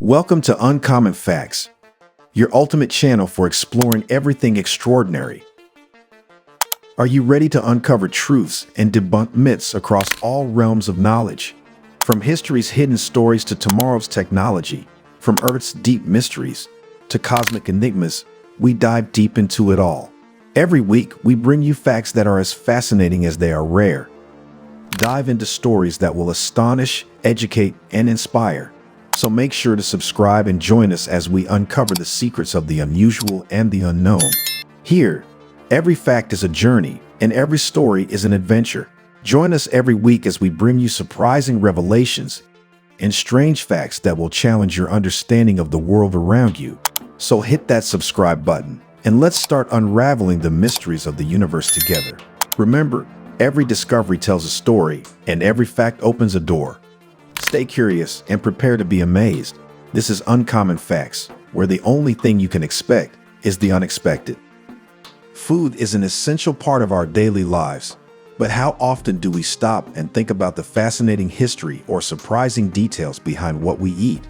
Welcome to Uncommon Facts, your ultimate channel for exploring everything extraordinary. Are you ready to uncover truths and debunk myths across all realms of knowledge? From history's hidden stories to tomorrow's technology, from Earth's deep mysteries to cosmic enigmas, we dive deep into it all. Every week, we bring you facts that are as fascinating as they are rare. Dive into stories that will astonish, educate, and inspire. So make sure to subscribe and join us as we uncover the secrets of the unusual and the unknown. Here, every fact is a journey, and every story is an adventure. Join us every week as we bring you surprising revelations and strange facts that will challenge your understanding of the world around you. So hit that subscribe button, and let's start unraveling the mysteries of the universe together. Remember, every discovery tells a story, and every fact opens a door. Stay curious and prepare to be amazed. This is Uncommon Facts, where the only thing you can expect is the unexpected. Food is an essential part of our daily lives, but how often do we stop and think about the fascinating history or surprising details behind what we eat?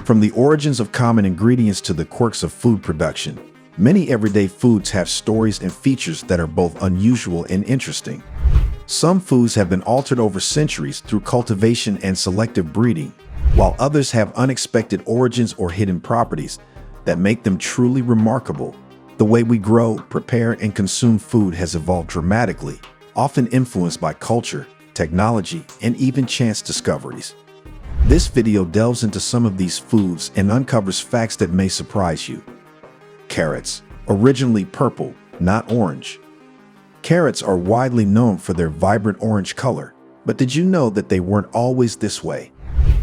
From the origins of common ingredients to the quirks of food production, many everyday foods have stories and features that are both unusual and interesting. Some foods have been altered over centuries through cultivation and selective breeding, while others have unexpected origins or hidden properties that make them truly remarkable. The way we grow, prepare, and consume food has evolved dramatically, often influenced by culture, technology, and even chance discoveries. This video delves into some of these foods and uncovers facts that may surprise you. Carrots, originally purple, not orange. Carrots are widely known for their vibrant orange color, but did you know that they weren't always this way?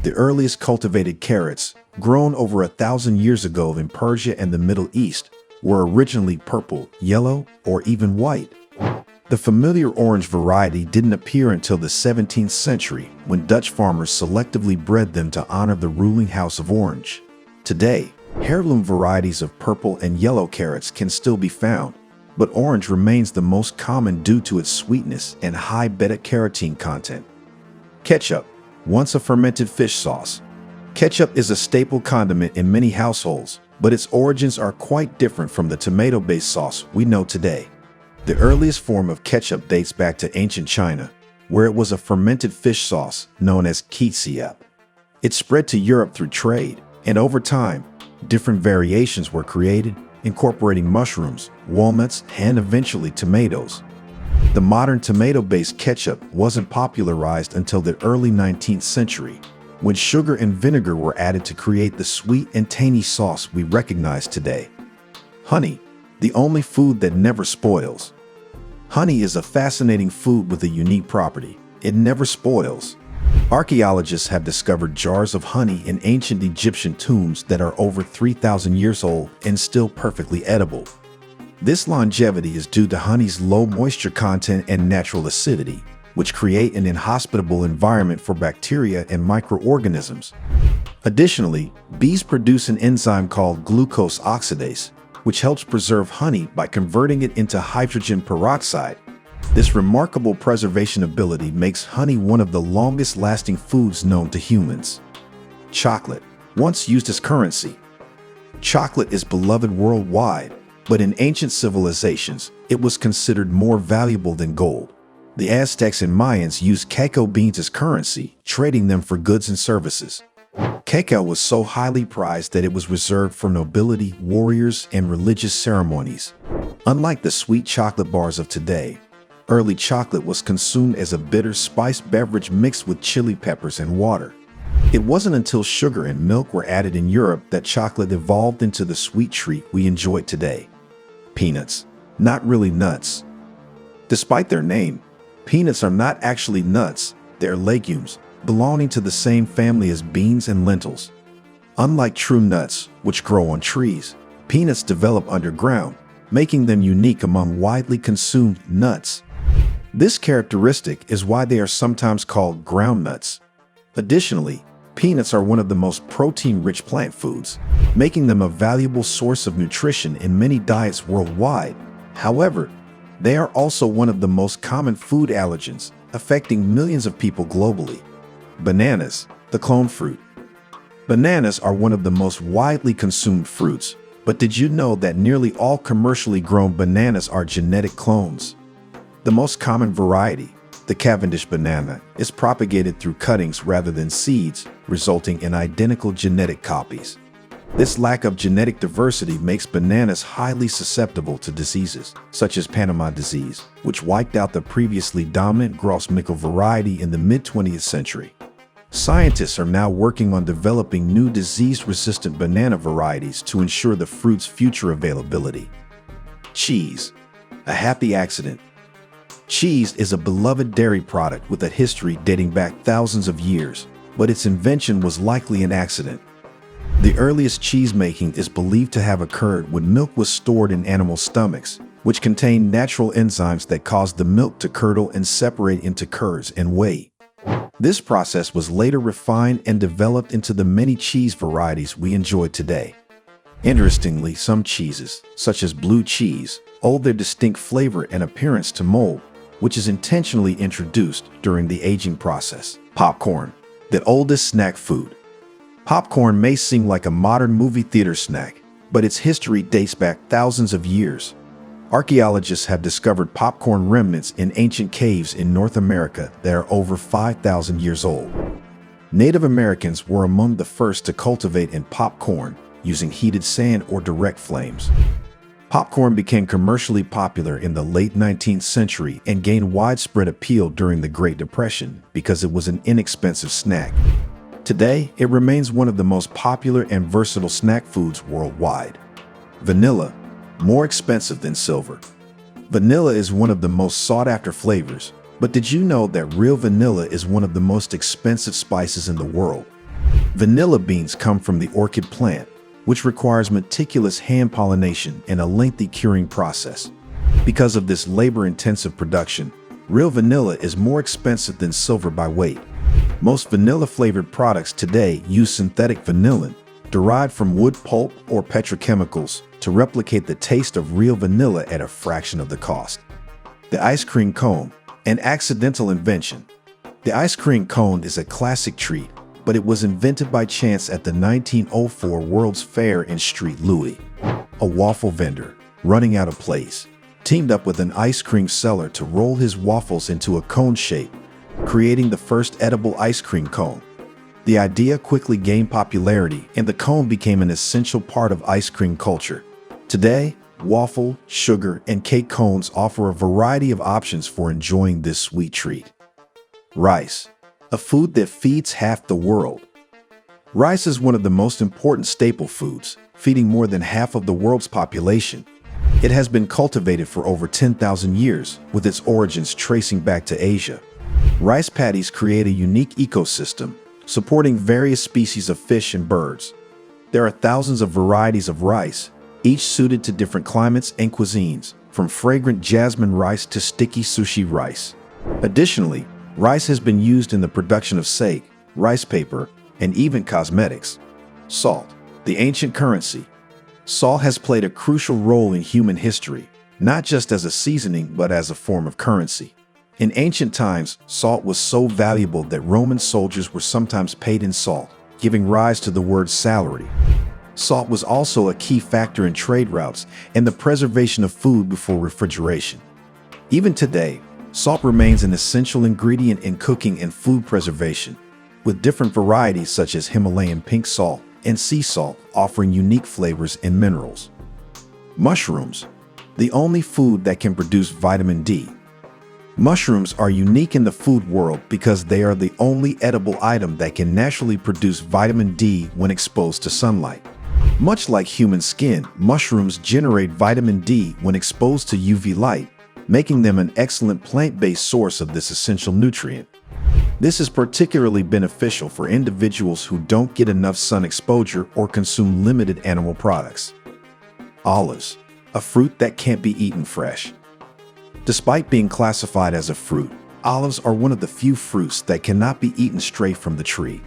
The earliest cultivated carrots, grown over 1,000 years ago in Persia and the Middle East, were originally purple, yellow, or even white. The familiar orange variety didn't appear until the 17th century, when Dutch farmers selectively bred them to honor the ruling House of Orange. Today, heirloom varieties of purple and yellow carrots can still be found, but orange remains the most common due to its sweetness and high beta-carotene content. Ketchup, once a fermented fish sauce. Ketchup is a staple condiment in many households, but its origins are quite different from the tomato-based sauce we know today. The earliest form of ketchup dates back to ancient China, where it was a fermented fish sauce known as ketchup. It spread to Europe through trade, and over time, different variations were created, incorporating mushrooms, walnuts, and eventually tomatoes. The modern tomato-based ketchup wasn't popularized until the early 19th century, when sugar and vinegar were added to create the sweet and tangy sauce we recognize today. Honey, the only food that never spoils. Honey is a fascinating food with a unique property. It never spoils. Archaeologists have discovered jars of honey in ancient Egyptian tombs that are over 3,000 years old and still perfectly edible. This longevity is due to honey's low moisture content and natural acidity, which create an inhospitable environment for bacteria and microorganisms. Additionally, bees produce an enzyme called glucose oxidase, which helps preserve honey by converting it into hydrogen peroxide. This remarkable preservation ability makes honey one of the longest-lasting foods known to humans. Chocolate, once used as currency. Chocolate is beloved worldwide, but in ancient civilizations, it was considered more valuable than gold. The Aztecs and Mayans used cacao beans as currency, trading them for goods and services. Cacao was so highly prized that it was reserved for nobility, warriors, and religious ceremonies. Unlike the sweet chocolate bars of today, early chocolate was consumed as a bitter spiced beverage mixed with chili peppers and water. It wasn't until sugar and milk were added in Europe that chocolate evolved into the sweet treat we enjoy today. Peanuts, not really nuts. Despite their name, peanuts are not actually nuts, they're legumes, belonging to the same family as beans and lentils. Unlike true nuts, which grow on trees, peanuts develop underground, making them unique among widely consumed nuts. This characteristic is why they are sometimes called ground nuts. Additionally, peanuts are one of the most protein-rich plant foods, making them a valuable source of nutrition in many diets worldwide. However, they are also one of the most common food allergens, affecting millions of people globally. Bananas, the clone fruit. Bananas are one of the most widely consumed fruits, but did you know that nearly all commercially grown bananas are genetic clones? The most common variety, the Cavendish banana, is propagated through cuttings rather than seeds, resulting in identical genetic copies. This lack of genetic diversity makes bananas highly susceptible to diseases, such as Panama disease, which wiped out the previously dominant Gros-Michel variety in the mid-20th century. Scientists are now working on developing new disease-resistant banana varieties to ensure the fruit's future availability. Cheese, a happy accident. Cheese is a beloved dairy product with a history dating back thousands of years, but its invention was likely an accident. The earliest cheese making is believed to have occurred when milk was stored in animal stomachs, which contained natural enzymes that caused the milk to curdle and separate into curds and whey. This process was later refined and developed into the many cheese varieties we enjoy today. Interestingly, some cheeses, such as blue cheese, owe their distinct flavor and appearance to mold, which is intentionally introduced during the aging process. Popcorn, the oldest snack food. Popcorn may seem like a modern movie theater snack, but its history dates back thousands of years. Archaeologists have discovered popcorn remnants in ancient caves in North America that are over 5,000 years old. Native Americans were among the first to cultivate and pop corn using heated sand or direct flames. Popcorn became commercially popular in the late 19th century and gained widespread appeal during the Great Depression because it was an inexpensive snack. Today, it remains one of the most popular and versatile snack foods worldwide. Vanilla, more expensive than silver. Vanilla is one of the most sought-after flavors, but did you know that real vanilla is one of the most expensive spices in the world? Vanilla beans come from the orchid plant, which requires meticulous hand pollination and a lengthy curing process. Because of this labor-intensive production, real vanilla is more expensive than silver by weight. Most vanilla-flavored products today use synthetic vanillin, derived from wood pulp or petrochemicals, to replicate the taste of real vanilla at a fraction of the cost. The ice cream cone, an accidental invention. The ice cream cone is a classic treat, but it was invented by chance at the 1904 World's Fair in St. Louis. A waffle vendor, running out of place, teamed up with an ice cream seller to roll his waffles into a cone shape, creating the first edible ice cream cone. The idea quickly gained popularity, and the cone became an essential part of ice cream culture. Today, waffle, sugar, and cake cones offer a variety of options for enjoying this sweet treat. Rice, a food that feeds half the world. Rice is one of the most important staple foods, feeding more than half of the world's population. It has been cultivated for over 10,000 years, with its origins tracing back to Asia. Rice paddies create a unique ecosystem, supporting various species of fish and birds. There are thousands of varieties of rice, each suited to different climates and cuisines, from fragrant jasmine rice to sticky sushi rice. Additionally, rice has been used in the production of sake, rice paper, and even cosmetics. Salt, the ancient currency. Salt has played a crucial role in human history, not just as a seasoning but as a form of currency. In ancient times, salt was so valuable that Roman soldiers were sometimes paid in salt, giving rise to the word salary. Salt was also a key factor in trade routes and the preservation of food before refrigeration. Even today, salt remains an essential ingredient in cooking and food preservation, with different varieties such as Himalayan pink salt and sea salt offering unique flavors and minerals. Mushrooms, the only food that can produce vitamin D. Mushrooms are unique in the food world because they are the only edible item that can naturally produce vitamin D when exposed to sunlight. Much like human skin, mushrooms generate vitamin D when exposed to UV light, making them an excellent plant-based source of this essential nutrient. This is particularly beneficial for individuals who don't get enough sun exposure or consume limited animal products. Olives, a fruit that can't be eaten fresh. Despite being classified as a fruit, olives are one of the few fruits that cannot be eaten straight from the tree.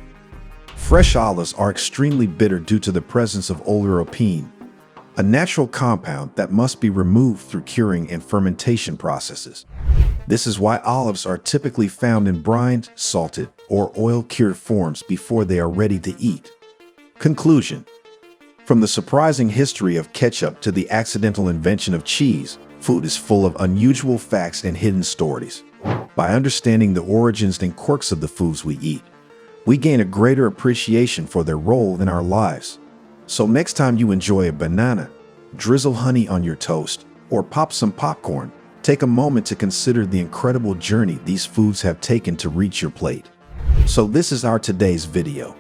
Fresh olives are extremely bitter due to the presence of oleuropein, a natural compound that must be removed through curing and fermentation processes. This is why olives are typically found in brined, salted, or oil-cured forms before they are ready to eat. Conclusion. From the surprising history of ketchup to the accidental invention of cheese, food is full of unusual facts and hidden stories. By understanding the origins and quirks of the foods we eat, we gain a greater appreciation for their role in our lives. So next time you enjoy a banana, drizzle honey on your toast, or pop some popcorn, take a moment to consider the incredible journey these foods have taken to reach your plate. So this is our today's video.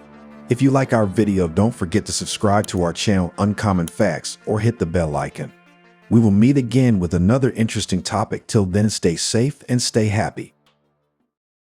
If you like our video, don't forget to subscribe to our channel Uncommon Facts or hit the bell icon. We will meet again with another interesting topic. Till then, stay safe and stay happy.